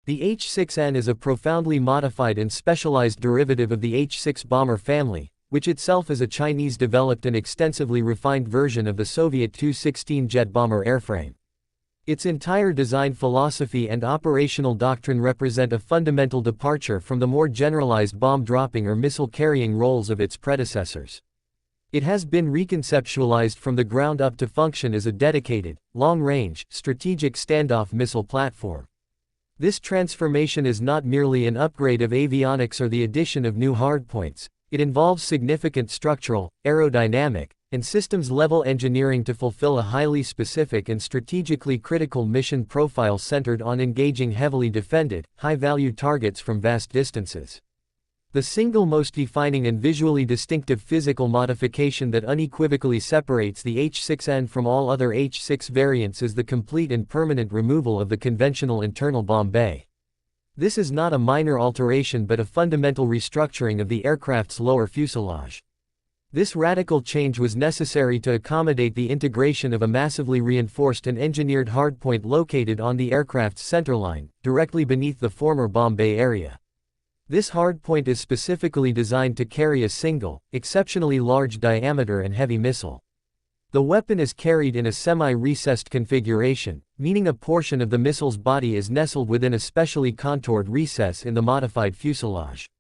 The H-6N is a profoundly modified and specialized derivative of the H-6 bomber family, which itself is a Chinese-developed and extensively refined version of the Soviet Tu-16 jet bomber airframe. Its entire design philosophy and operational doctrine represent a fundamental departure from the more generalized bomb-dropping or missile-carrying roles of its predecessors. It has been reconceptualized from the ground up to function as a dedicated, long-range, strategic standoff missile platform. This transformation is not merely an upgrade of avionics or the addition of new hardpoints. It involves significant structural, aerodynamic, and systems-level engineering to fulfill a highly specific and strategically critical mission profile centered on engaging heavily defended, high-value targets from vast distances. The single most defining and visually distinctive physical modification that unequivocally separates the H-6N from all other H-6 variants is the complete and permanent removal of the conventional internal bomb bay. This is not a minor alteration but a fundamental restructuring of the aircraft's lower fuselage. This radical change was necessary to accommodate the integration of a massively reinforced and engineered hardpoint located on the aircraft's centerline, directly beneath the former bomb bay area. This hardpoint is specifically designed to carry a single, exceptionally large diameter and heavy missile. The weapon is carried in a semi-recessed configuration, meaning a portion of the missile's body is nestled within a specially contoured recess in the modified fuselage.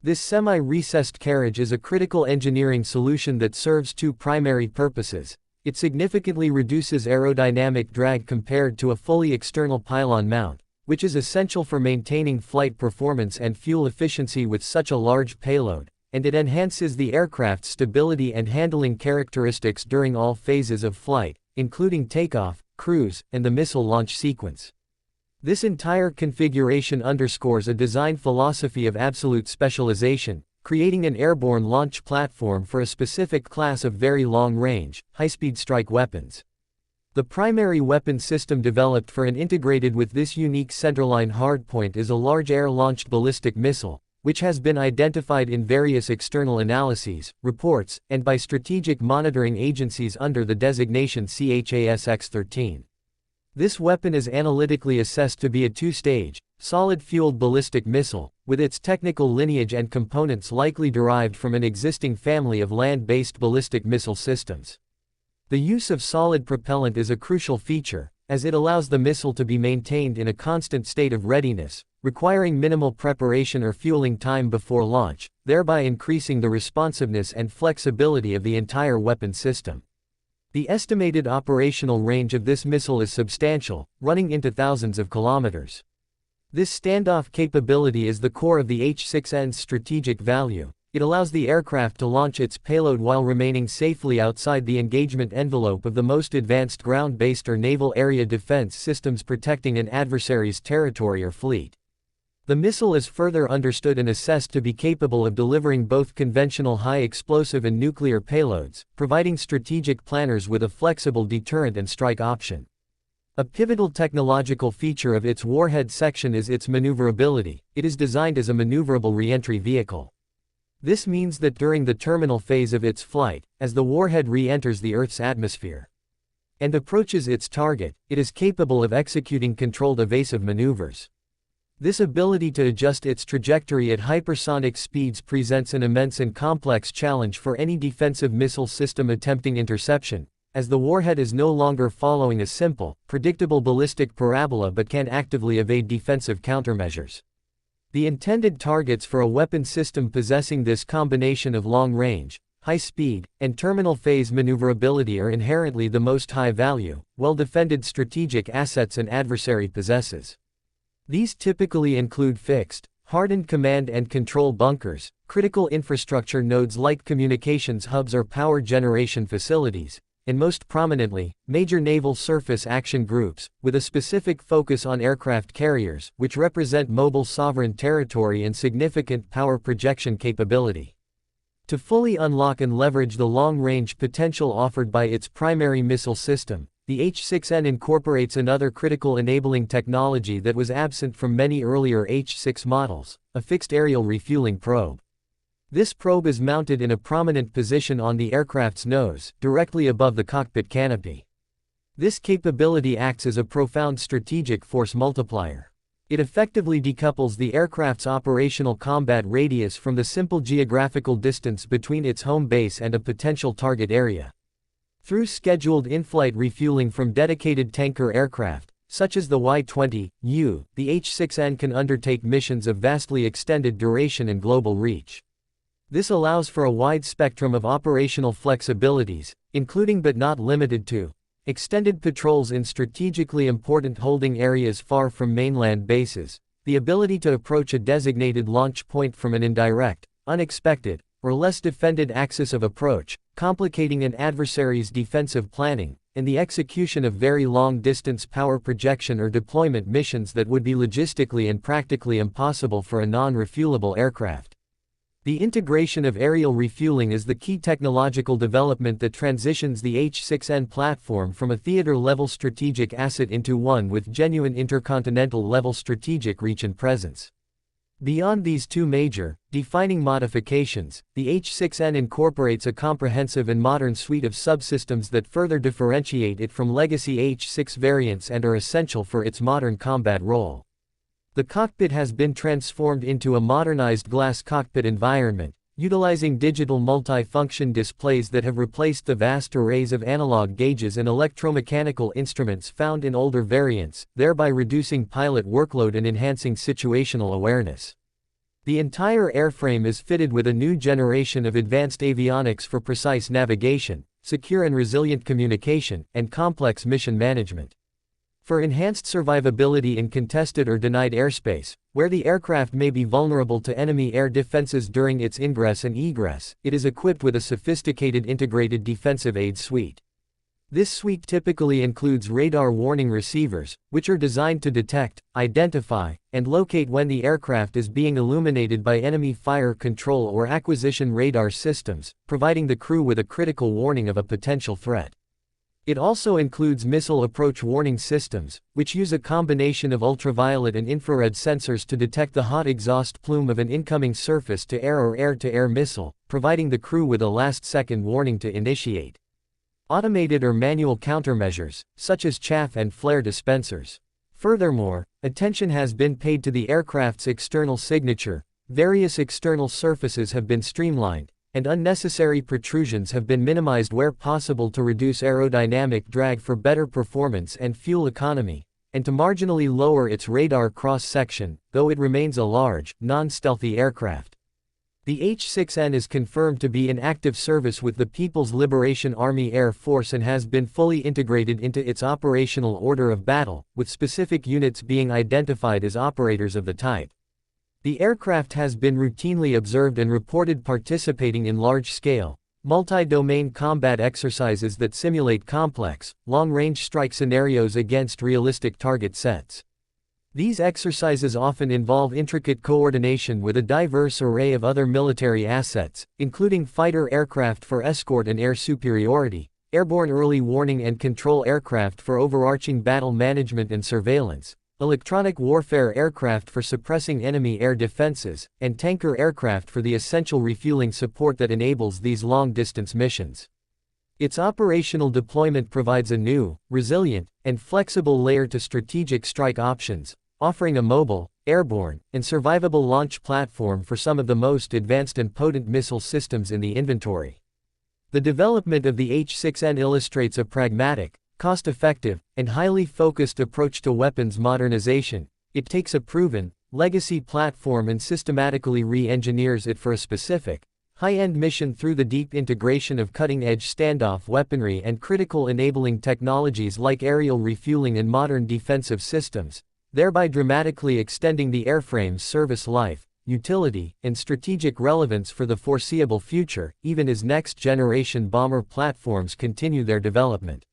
This semi-recessed carriage is a critical engineering solution that serves two primary purposes. It significantly reduces aerodynamic drag compared to a fully external pylon mount, which is essential for maintaining flight performance and fuel efficiency with such a large payload, and it enhances the aircraft's stability and handling characteristics during all phases of flight, including takeoff, cruise, and the missile launch sequence. This entire configuration underscores a design philosophy of absolute specialization, creating an airborne launch platform for a specific class of very long-range, high-speed strike weapons. The primary weapon system developed for and integrated with this unique centerline hardpoint is a large air-launched ballistic missile, which has been identified in various external analyses, reports, and by strategic monitoring agencies under the designation CHASX-13. This weapon is analytically assessed to be a two-stage, solid-fueled ballistic missile, with its technical lineage and components likely derived from an existing family of land-based ballistic missile systems. The use of solid propellant is a crucial feature, as it allows the missile to be maintained in a constant state of readiness, requiring minimal preparation or fueling time before launch, thereby increasing the responsiveness and flexibility of the entire weapon system. The estimated operational range of this missile is substantial, running into thousands of kilometers. This standoff capability is the core of the H-6N's strategic value. It allows the aircraft to launch its payload while remaining safely outside the engagement envelope of the most advanced ground-based or naval area defense systems protecting an adversary's territory or fleet. The missile is further understood and assessed to be capable of delivering both conventional high-explosive and nuclear payloads, providing strategic planners with a flexible deterrent and strike option. A pivotal technological feature of its warhead section is its maneuverability. It is designed as a maneuverable re-entry vehicle. This means that during the terminal phase of its flight, as the warhead re-enters the Earth's atmosphere and approaches its target, it is capable of executing controlled evasive maneuvers. This ability to adjust its trajectory at hypersonic speeds presents an immense and complex challenge for any defensive missile system attempting interception, as the warhead is no longer following a simple, predictable ballistic parabola but can actively evade defensive countermeasures. The intended targets for a weapon system possessing this combination of long-range, high-speed, and terminal phase maneuverability are inherently the most high-value, well-defended strategic assets an adversary possesses. These typically include fixed, hardened command and control bunkers, critical infrastructure nodes like communications hubs or power generation facilities, and most prominently, major naval surface action groups, with a specific focus on aircraft carriers, which represent mobile sovereign territory and significant power projection capability. To fully unlock and leverage the long-range potential offered by its primary missile system, the H-6N incorporates another critical enabling technology that was absent from many earlier H-6 models, a fixed aerial refueling probe. This probe is mounted in a prominent position on the aircraft's nose, directly above the cockpit canopy. This capability acts as a profound strategic force multiplier. It effectively decouples the aircraft's operational combat radius from the simple geographical distance between its home base and a potential target area. Through scheduled in-flight refueling from dedicated tanker aircraft, such as the Y-20U, the H-6N can undertake missions of vastly extended duration and global reach. This allows for a wide spectrum of operational flexibilities, including but not limited to extended patrols in strategically important holding areas far from mainland bases, the ability to approach a designated launch point from an indirect, unexpected, or less defended axis of approach, complicating an adversary's defensive planning, and the execution of very long-distance power projection or deployment missions that would be logistically and practically impossible for a non-refuelable aircraft. The integration of aerial refueling is the key technological development that transitions the H-6N platform from a theater-level strategic asset into one with genuine intercontinental-level strategic reach and presence. Beyond these two major, defining modifications, the H-6N incorporates a comprehensive and modern suite of subsystems that further differentiate it from legacy H-6 variants and are essential for its modern combat role. The cockpit has been transformed into a modernized glass cockpit environment, utilizing digital multi-function displays that have replaced the vast arrays of analog gauges and electromechanical instruments found in older variants, thereby reducing pilot workload and enhancing situational awareness. The entire airframe is fitted with a new generation of advanced avionics for precise navigation, secure and resilient communication, and complex mission management. For enhanced survivability in contested or denied airspace, where the aircraft may be vulnerable to enemy air defenses during its ingress and egress, it is equipped with a sophisticated integrated defensive aid suite. This suite typically includes radar warning receivers, which are designed to detect, identify, and locate when the aircraft is being illuminated by enemy fire control or acquisition radar systems, providing the crew with a critical warning of a potential threat. It also includes missile approach warning systems, which use a combination of ultraviolet and infrared sensors to detect the hot exhaust plume of an incoming surface-to-air or air-to-air missile, providing the crew with a last-second warning to initiate automated or manual countermeasures, such as chaff and flare dispensers. Furthermore, attention has been paid to the aircraft's external signature. Various external surfaces have been streamlined, and unnecessary protrusions have been minimized where possible to reduce aerodynamic drag for better performance and fuel economy, and to marginally lower its radar cross-section, though it remains a large, non-stealthy aircraft. The H-6N is confirmed to be in active service with the People's Liberation Army Air Force and has been fully integrated into its operational order of battle, with specific units being identified as operators of the type. The aircraft has been routinely observed and reported participating in large-scale, multi-domain combat exercises that simulate complex, long-range strike scenarios against realistic target sets. These exercises often involve intricate coordination with a diverse array of other military assets, including fighter aircraft for escort and air superiority, airborne early warning and control aircraft for overarching battle management and surveillance, electronic warfare aircraft for suppressing enemy air defenses, and tanker aircraft for the essential refueling support that enables these long-distance missions. Its operational deployment provides a new, resilient, and flexible layer to strategic strike options, offering a mobile, airborne, and survivable launch platform for some of the most advanced and potent missile systems in the inventory. The development of the H-6N illustrates a pragmatic, cost-effective, and highly focused approach to weapons modernization. It takes a proven, legacy platform and systematically re-engineers it for a specific, high-end mission through the deep integration of cutting-edge standoff weaponry and critical enabling technologies like aerial refueling and modern defensive systems, thereby dramatically extending the airframe's service life, utility, and strategic relevance for the foreseeable future, even as next-generation bomber platforms continue their development.